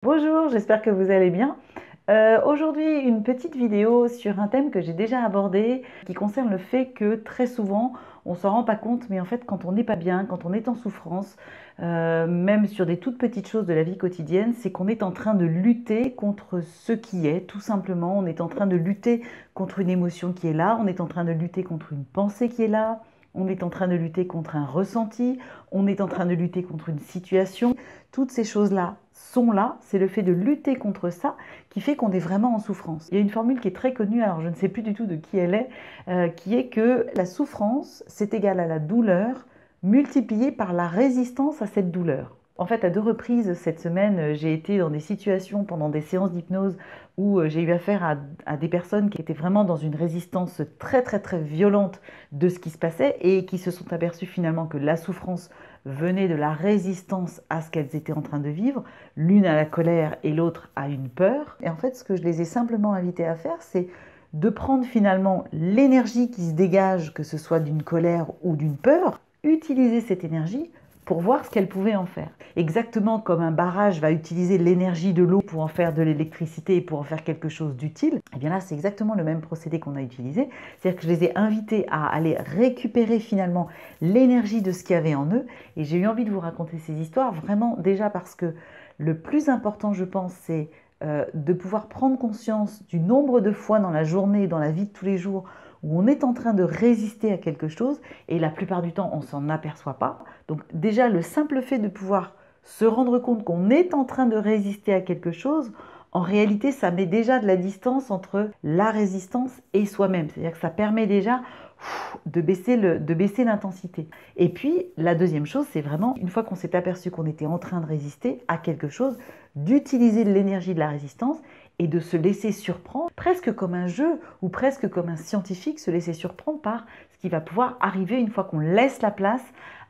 Bonjour, j'espère que vous allez bien. Aujourd'hui, une petite vidéo sur un thème que j'ai déjà abordé, qui concerne le fait que très souvent, on s'en rend pas compte, mais en fait, quand on n'est pas bien, quand on est en souffrance, même sur des toutes petites choses de la vie quotidienne, c'est qu'on est en train de lutter contre ce qui est, tout simplement. On est en train de lutter contre une émotion qui est là, on est en train de lutter contre une pensée qui est là, on est en train de lutter contre un ressenti, on est en train de lutter contre une situation. Toutes ces choses-là sont là, c'est le fait de lutter contre ça qui fait qu'on est vraiment en souffrance. Il y a une formule qui est très connue, alors je ne sais plus du tout de qui elle est, qui est que la souffrance, c'est égal à la douleur multipliée par la résistance à cette douleur. En fait, à 2 reprises cette semaine, j'ai été dans des situations pendant des séances d'hypnose où j'ai eu affaire à des personnes qui étaient vraiment dans une résistance très très très violente de ce qui se passait et qui se sont aperçues finalement que la souffrance venait de la résistance à ce qu'elles étaient en train de vivre, l'une à la colère et l'autre à une peur. Et en fait, ce que je les ai simplement invitées à faire, c'est de prendre finalement l'énergie qui se dégage, que ce soit d'une colère ou d'une peur, utiliser cette énergie pour voir ce qu'elle pouvait en faire. Exactement comme un barrage va utiliser l'énergie de l'eau pour en faire de l'électricité et pour en faire quelque chose d'utile, et bien là c'est exactement le même procédé qu'on a utilisé, c'est-à-dire que je les ai invités à aller récupérer finalement l'énergie de ce qu'il y avait en eux, et j'ai eu envie de vous raconter ces histoires vraiment déjà parce que le plus important je pense c'est de pouvoir prendre conscience du nombre de fois dans la journée, dans la vie de tous les jours, où on est en train de résister à quelque chose et la plupart du temps on s'en aperçoit pas. Donc déjà le simple fait de pouvoir se rendre compte qu'on est en train de résister à quelque chose, en réalité ça met déjà de la distance entre la résistance et soi-même. C'est-à-dire que ça permet déjà de baisser l'intensité. Et puis la deuxième chose, c'est vraiment une fois qu'on s'est aperçu qu'on était en train de résister à quelque chose, d'utiliser l'énergie de la résistance et de se laisser surprendre, presque comme un jeu ou presque comme un scientifique se laisser surprendre par ce qui va pouvoir arriver une fois qu'on laisse la place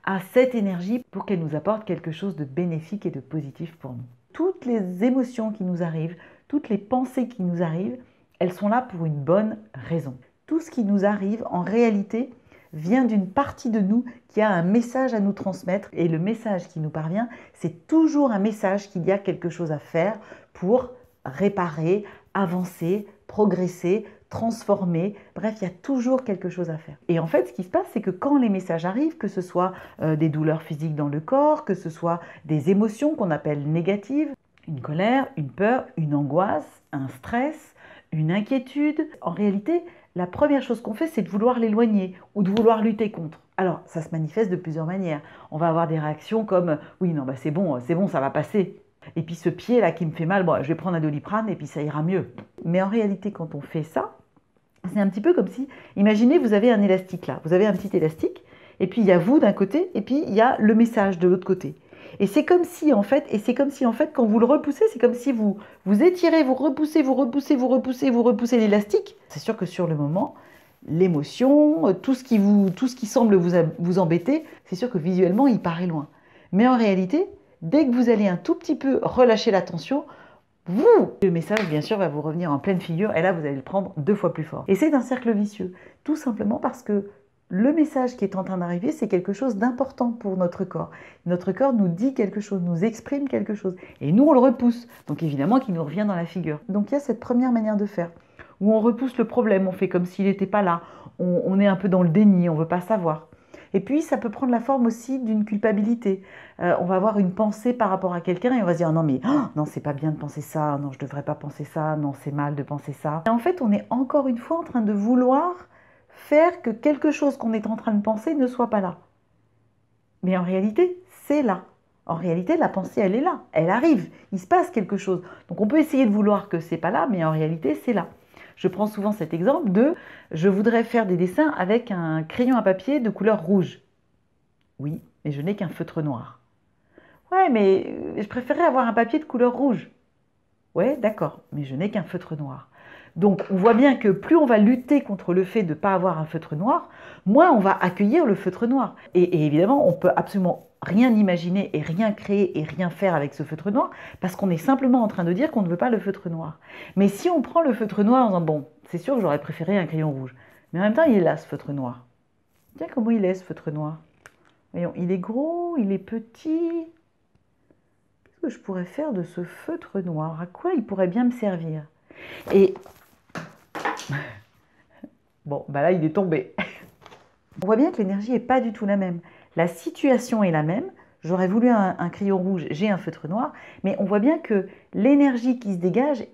à cette énergie pour qu'elle nous apporte quelque chose de bénéfique et de positif pour nous. Toutes les émotions qui nous arrivent, toutes les pensées qui nous arrivent, elles sont là pour une bonne raison. Tout ce qui nous arrive, en réalité, vient d'une partie de nous qui a un message à nous transmettre. Et le message qui nous parvient, c'est toujours un message qu'il y a quelque chose à faire pour réparer, avancer, progresser, transformer. Bref, il y a toujours quelque chose à faire. Et en fait, ce qui se passe, c'est que quand les messages arrivent, que ce soit des douleurs physiques dans le corps, que ce soit des émotions qu'on appelle négatives, une colère, une peur, une angoisse, un stress, une inquiétude, en réalité, la première chose qu'on fait, c'est de vouloir l'éloigner ou de vouloir lutter contre. Alors, ça se manifeste de plusieurs manières. On va avoir des réactions comme « oui, non, bah c'est bon, ça va passer ». Et puis ce pied là qui me fait mal, bon, je vais prendre un Doliprane et puis ça ira mieux. Mais en réalité, quand on fait ça, c'est un petit peu comme si, imaginez, vous avez un élastique là, vous avez un petit élastique, et puis il y a vous d'un côté, et puis il y a le message de l'autre côté. Et c'est comme si en fait, quand vous le repoussez, c'est comme si vous étirez, vous repoussez l'élastique. C'est sûr que sur le moment, l'émotion, tout ce qui semble vous embêter, c'est sûr que visuellement, il paraît loin. Mais en réalité, dès que vous allez un tout petit peu relâcher la tension, le message, bien sûr, va vous revenir en pleine figure et là, vous allez le prendre 2 fois plus fort. Et c'est un cercle vicieux, tout simplement parce que le message qui est en train d'arriver, c'est quelque chose d'important pour notre corps. Notre corps nous dit quelque chose, nous exprime quelque chose. Et nous, on le repousse. Donc évidemment qu'il nous revient dans la figure. Donc il y a cette première manière de faire, où on repousse le problème, on fait comme s'il n'était pas là. On est un peu dans le déni, on ne veut pas savoir. Et puis, ça peut prendre la forme aussi d'une culpabilité. On va avoir une pensée par rapport à quelqu'un et on va se dire « Non, mais non, c'est pas bien de penser ça. Non, je devrais pas penser ça. Non, c'est mal de penser ça. » Et en fait, on est encore une fois en train de vouloir faire que quelque chose qu'on est en train de penser ne soit pas là. Mais en réalité, c'est là. En réalité, la pensée, elle est là. Elle arrive. Il se passe quelque chose. Donc, on peut essayer de vouloir que c'est pas là, mais en réalité, c'est là. Je prends souvent cet exemple de « je voudrais faire des dessins avec un crayon à papier de couleur rouge ». Oui, mais je n'ai qu'un feutre noir. Ouais, mais je préférerais avoir un papier de couleur rouge. Ouais, d'accord, mais je n'ai qu'un feutre noir. Donc, on voit bien que plus on va lutter contre le fait de ne pas avoir un feutre noir, moins on va accueillir le feutre noir. Et évidemment, on peut absolument rien imaginer et rien créer et rien faire avec ce feutre noir parce qu'on est simplement en train de dire qu'on ne veut pas le feutre noir. Mais si on prend le feutre noir en disant « bon, c'est sûr que j'aurais préféré un crayon rouge », mais en même temps, il est là, ce feutre noir. Tiens, comment il est, ce feutre noir? Voyons, il est gros, il est petit. que je pourrais faire de ce feutre noir? À quoi il pourrait bien me servir? Et bon, bah là, il est tombé. On voit bien que l'énergie n'est pas du tout la même. La situation est la même. J'aurais voulu un crayon rouge, j'ai un feutre noir, mais on voit bien que l'énergie qui se dégage,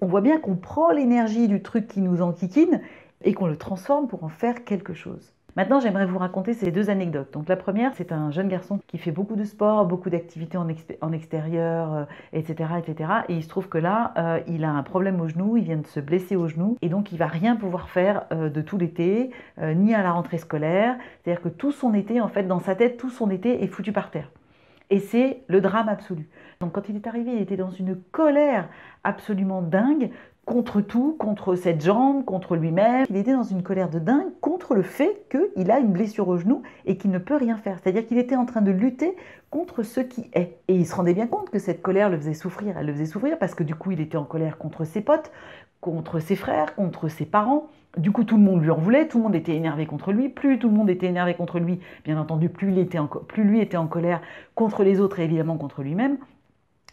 on voit bien qu'on prend l'énergie du truc qui nous enquiquine et qu'on le transforme pour en faire quelque chose. Maintenant, j'aimerais vous raconter ces deux anecdotes. Donc la première, c'est un jeune garçon qui fait beaucoup de sport, beaucoup d'activités en extérieur, etc., etc. Et il se trouve que là, il a un problème au genou, il vient de se blesser au genou, et donc il va rien pouvoir faire de tout l'été, ni à la rentrée scolaire. C'est-à-dire que tout son été, en fait, dans sa tête, tout son été est foutu par terre. Et c'est le drame absolu. Donc quand il est arrivé, il était dans une colère absolument dingue, contre tout, contre cette jambe, contre lui-même. Il était dans une colère de dingue contre le fait qu'il a une blessure au genou et qu'il ne peut rien faire. C'est-à-dire qu'il était en train de lutter contre ce qui est. Et il se rendait bien compte que cette colère le faisait souffrir. Elle le faisait souffrir parce que du coup, il était en colère contre ses potes, contre ses frères, contre ses parents. Du coup, tout le monde lui en voulait, tout le monde était énervé contre lui. Plus tout le monde était énervé contre lui, bien entendu, plus lui était en colère contre les autres et évidemment contre lui-même.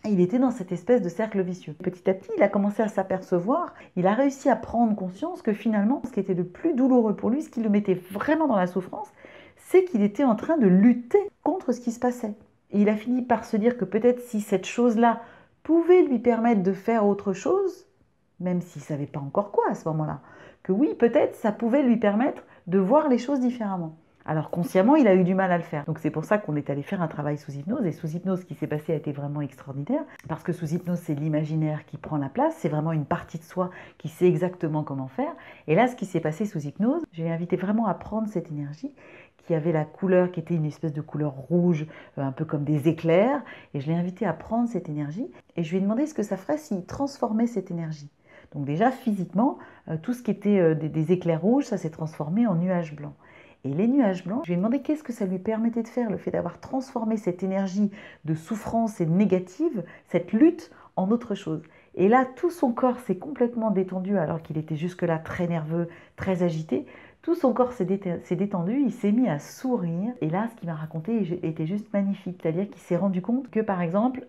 Et il était dans cette espèce de cercle vicieux. Petit à petit, il a commencé à s'apercevoir, il a réussi à prendre conscience que finalement, ce qui était le plus douloureux pour lui, ce qui le mettait vraiment dans la souffrance, c'est qu'il était en train de lutter contre ce qui se passait. Et il a fini par se dire que peut-être si cette chose-là pouvait lui permettre de faire autre chose, même s'il ne savait pas encore quoi à ce moment-là, que oui, peut-être ça pouvait lui permettre de voir les choses différemment. Alors consciemment, il a eu du mal à le faire. Donc c'est pour ça qu'on est allé faire un travail sous hypnose. Et sous hypnose, ce qui s'est passé a été vraiment extraordinaire. Parce que sous hypnose, c'est l'imaginaire qui prend la place. C'est vraiment une partie de soi qui sait exactement comment faire. Et là, ce qui s'est passé sous hypnose, je l'ai invité vraiment à prendre cette énergie qui avait la couleur, qui était une espèce de couleur rouge, un peu comme des éclairs. Et je l'ai invité à prendre cette énergie. Et je lui ai demandé ce que ça ferait s'il transformait cette énergie. Donc déjà, physiquement, tout ce qui était des éclairs rouges, ça s'est transformé en nuages blancs. Et les nuages blancs, je lui ai demandé qu'est-ce que ça lui permettait de faire, le fait d'avoir transformé cette énergie de souffrance et négative, cette lutte, en autre chose. Et là, tout son corps s'est complètement détendu alors qu'il était jusque-là très nerveux, très agité. Tout son corps s'est détendu, il s'est mis à sourire. Et là, ce qu'il m'a raconté était juste magnifique. C'est-à-dire qu'il s'est rendu compte que, par exemple,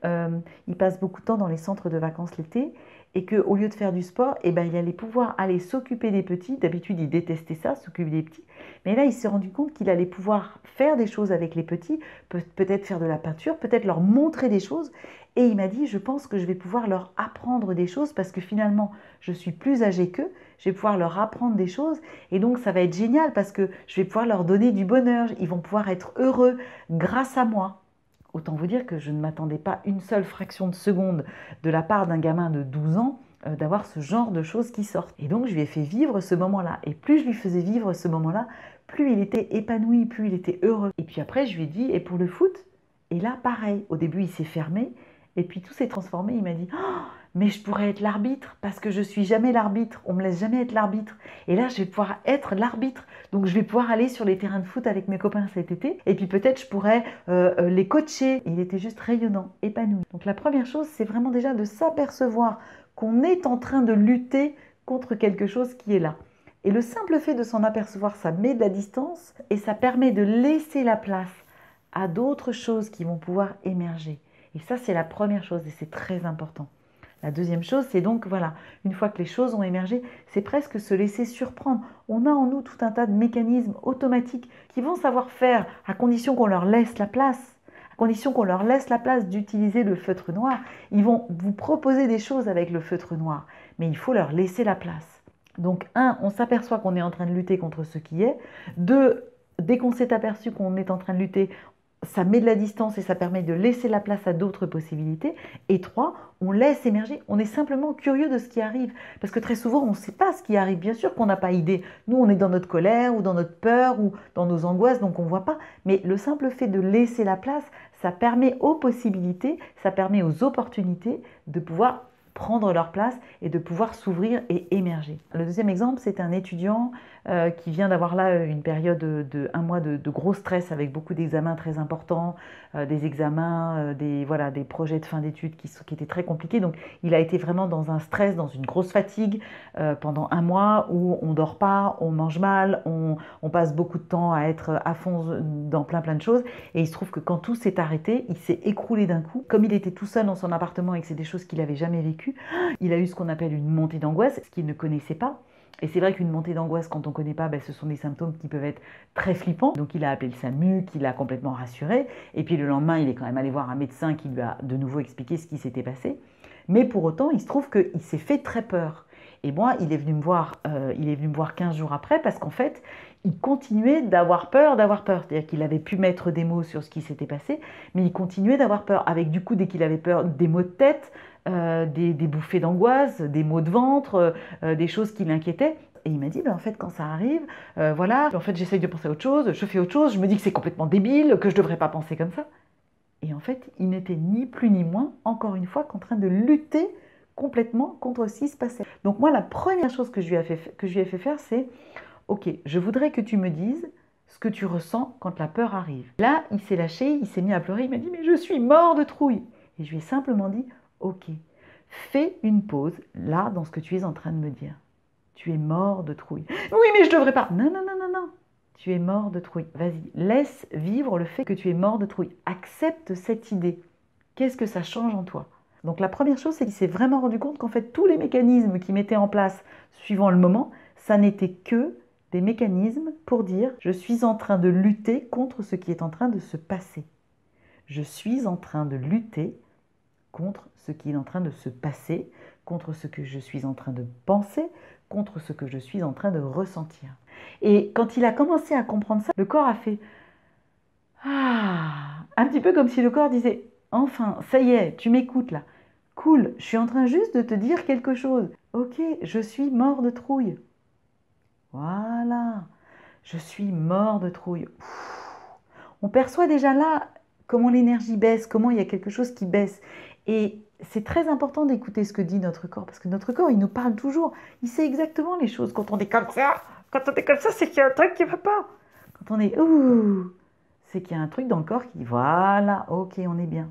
il passe beaucoup de temps dans les centres de vacances l'été et qu'au lieu de faire du sport, il allait pouvoir aller s'occuper des petits. D'habitude, il détestait ça, s'occuper des petits. Mais là, il s'est rendu compte qu'il allait pouvoir faire des choses avec les petits, peut-être faire de la peinture, peut-être leur montrer des choses. Et il m'a dit, je pense que je vais pouvoir leur apprendre des choses parce que finalement, je suis plus âgée qu'eux. Je vais pouvoir leur apprendre des choses et donc ça va être génial parce que je vais pouvoir leur donner du bonheur. Ils vont pouvoir être heureux grâce à moi. Autant vous dire que je ne m'attendais pas une seule fraction de seconde de la part d'un gamin de 12 ans d'avoir ce genre de choses qui sortent. Et donc je lui ai fait vivre ce moment-là. Et plus je lui faisais vivre ce moment-là, plus il était épanoui, plus il était heureux. Et puis après, je lui ai dit, et pour le foot? Et là, pareil. Au début, il s'est fermé. Et puis tout s'est transformé. Il m'a dit, oh, mais je pourrais être l'arbitre parce que je suis jamais l'arbitre. On me laisse jamais être l'arbitre. Et là, je vais pouvoir être l'arbitre. Donc, je vais pouvoir aller sur les terrains de foot avec mes copains cet été. Et puis peut-être, je pourrais les coacher. Il était juste rayonnant, épanoui. Donc, la première chose, c'est vraiment déjà de s'apercevoir qu'on est en train de lutter contre quelque chose qui est là. Et le simple fait de s'en apercevoir, ça met de la distance et ça permet de laisser la place à d'autres choses qui vont pouvoir émerger. Et ça, c'est la première chose et c'est très important. La deuxième chose, c'est donc, voilà, une fois que les choses ont émergé, c'est presque se laisser surprendre. On a en nous tout un tas de mécanismes automatiques qui vont savoir faire à condition qu'on leur laisse la place. À condition qu'on leur laisse la place d'utiliser le feutre noir. Ils vont vous proposer des choses avec le feutre noir, mais il faut leur laisser la place. Donc, on s'aperçoit qu'on est en train de lutter contre ce qui est. 2, dès qu'on s'est aperçu qu'on est en train de lutter, ça met de la distance et ça permet de laisser la place à d'autres possibilités. Et 3, on laisse émerger, on est simplement curieux de ce qui arrive. Parce que très souvent, on ne sait pas ce qui arrive. Bien sûr qu'on n'a pas idée. Nous, on est dans notre colère ou dans notre peur ou dans nos angoisses, donc on ne voit pas. Mais le simple fait de laisser la place, ça permet aux possibilités, ça permet aux opportunités de pouvoir prendre leur place et de pouvoir s'ouvrir et émerger. Le deuxième exemple, c'est un étudiant qui vient d'avoir là une période de 1 mois de gros stress avec beaucoup d'examens très importants, des examens, des projets de fin d'études qui étaient très compliqués. Donc il a été vraiment dans un stress, dans une grosse fatigue pendant 1 mois où on ne dort pas, on mange mal, on passe beaucoup de temps à être à fond dans plein de choses. Et il se trouve que quand tout s'est arrêté, il s'est écroulé d'un coup. Comme il était tout seul dans son appartement et que c'est des choses qu'il n'avait jamais vécues, il a eu ce qu'on appelle une montée d'angoisse, ce qu'il ne connaissait pas. Et c'est vrai qu'une montée d'angoisse, quand on ne connaît pas, ce sont des symptômes qui peuvent être très flippants. Donc il a appelé le SAMU, qui l'a complètement rassuré. Et puis le lendemain, il est quand même allé voir un médecin qui lui a de nouveau expliqué ce qui s'était passé. Mais pour autant, il se trouve qu'il s'est fait très peur. Et moi, il est venu me voir 15 jours après parce qu'en fait, il continuait d'avoir peur. C'est-à-dire qu'il avait pu mettre des mots sur ce qui s'était passé, mais il continuait d'avoir peur. Avec du coup, dès qu'il avait peur, des maux de tête, des bouffées d'angoisse, des maux de ventre, des choses qui l'inquiétaient. Et il m'a dit, en fait, quand ça arrive, voilà, en fait, j'essaye de penser à autre chose, je fais autre chose, je me dis que c'est complètement débile, que je ne devrais pas penser comme ça. Et en fait, il n'était ni plus ni moins, encore une fois, qu'en train de lutter complètement contre ce qui se passait. Donc moi, la première chose que je lui ai fait faire, c'est « Ok, je voudrais que tu me dises ce que tu ressens quand la peur arrive. » Là, il s'est lâché, il s'est mis à pleurer, il m'a dit « Mais je suis mort de trouille !» Et je lui ai simplement dit « Ok, fais une pause là dans ce que tu es en train de me dire. Tu es mort de trouille. »« Oui, mais je ne devrais pas. » Non, non, non, non, non. Tu es mort de trouille. Vas-y, laisse vivre le fait que tu es mort de trouille. Accepte cette idée. Qu'est-ce que ça change en toi? Donc la première chose, c'est qu'il s'est vraiment rendu compte qu'en fait, tous les mécanismes qu'il mettait en place suivant le moment, ça n'était que des mécanismes pour dire « je suis en train de lutter contre ce qui est en train de se passer. Je suis en train de lutter contre ce qui est en train de se passer, contre ce que je suis en train de penser, contre ce que je suis en train de ressentir. » Et quand il a commencé à comprendre ça, le corps a fait « Ah !» Un petit peu comme si le corps disait « Enfin, ça y est, tu m'écoutes là. Cool, je suis en train juste de te dire quelque chose. Ok, je suis mort de trouille. Voilà, je suis mort de trouille. » On perçoit déjà là comment l'énergie baisse, comment il y a quelque chose qui baisse. Et c'est très important d'écouter ce que dit notre corps, parce que notre corps, il nous parle toujours. Il sait exactement les choses. Quand on est comme ça, c'est qu'il y a un truc qui ne va pas. Quand on est ouh, c'est qu'il y a un truc dans le corps qui dit voilà, ok, on est bien.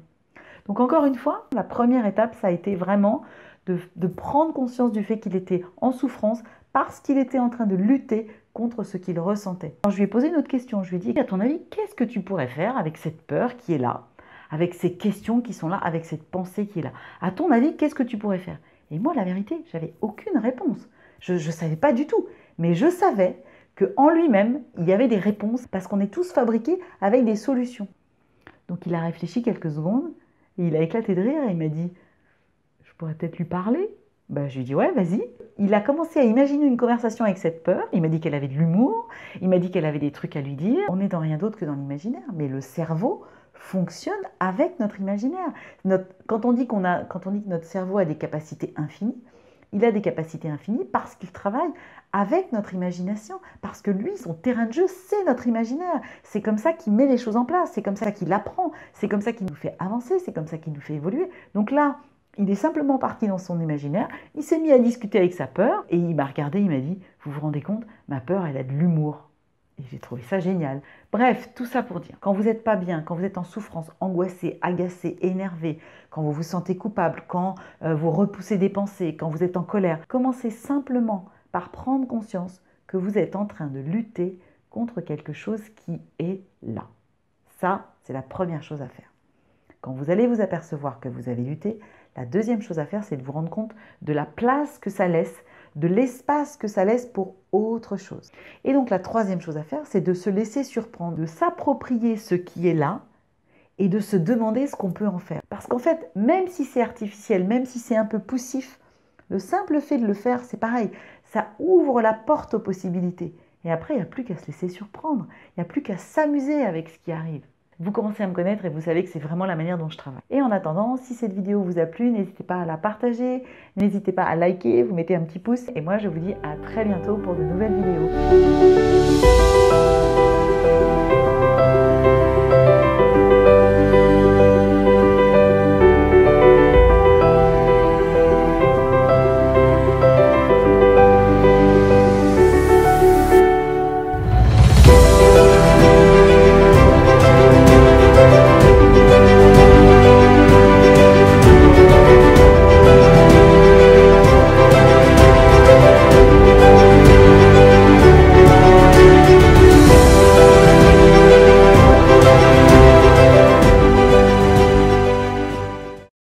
Donc encore une fois, la première étape, ça a été vraiment de prendre conscience du fait qu'il était en souffrance parce qu'il était en train de lutter contre ce qu'il ressentait. Alors, je lui ai posé une autre question. Je lui ai dit, à ton avis, qu'est-ce que tu pourrais faire avec cette peur qui est là, avec ces questions qui sont là, avec cette pensée qui est là? À ton avis, qu'est-ce que tu pourrais faire? Et moi, la vérité, j'avais aucune réponse. Je ne savais pas du tout. Mais je savais qu'en lui-même, il y avait des réponses parce qu'on est tous fabriqués avec des solutions. Donc il a réfléchi quelques secondes et il a éclaté de rire et il m'a dit « Je pourrais peut-être lui parler ?» Je lui ai dit « Ouais, vas-y ». Il a commencé à imaginer une conversation avec cette peur. Il m'a dit qu'elle avait de l'humour, il m'a dit qu'elle avait des trucs à lui dire. On n'est dans rien d'autre que dans l'imaginaire, mais le cerveau fonctionne avec notre imaginaire. Quand on dit que notre cerveau a des capacités infinies, il a des capacités infinies parce qu'il travaille avec notre imagination, parce que lui, son terrain de jeu, c'est notre imaginaire. C'est comme ça qu'il met les choses en place, c'est comme ça qu'il apprend, c'est comme ça qu'il nous fait avancer, c'est comme ça qu'il nous fait évoluer. Donc là, il est simplement parti dans son imaginaire, il s'est mis à discuter avec sa peur, et il m'a regardé, il m'a dit « Vous vous rendez compte, ma peur, elle a de l'humour. » Et j'ai trouvé ça génial. Bref, tout ça pour dire, quand vous n'êtes pas bien, quand vous êtes en souffrance, angoissé, agacé, énervé, quand vous vous sentez coupable, quand vous repoussez des pensées, quand vous êtes en colère, commencez simplement par prendre conscience que vous êtes en train de lutter contre quelque chose qui est là. Ça, c'est la première chose à faire. Quand vous allez vous apercevoir que vous avez lutté, la deuxième chose à faire, c'est de vous rendre compte de la place que ça laisse, de l'espace que ça laisse pour autre chose. Et donc la troisième chose à faire, c'est de se laisser surprendre, de s'approprier ce qui est là et de se demander ce qu'on peut en faire. Parce qu'en fait, même si c'est artificiel, même si c'est un peu poussif, le simple fait de le faire, c'est pareil, ça ouvre la porte aux possibilités. Et après, il n'y a plus qu'à se laisser surprendre, il n'y a plus qu'à s'amuser avec ce qui arrive. Vous commencez à me connaître et vous savez que c'est vraiment la manière dont je travaille. Et en attendant, si cette vidéo vous a plu, n'hésitez pas à la partager, n'hésitez pas à liker, vous mettez un petit pouce. Et moi, je vous dis à très bientôt pour de nouvelles vidéos.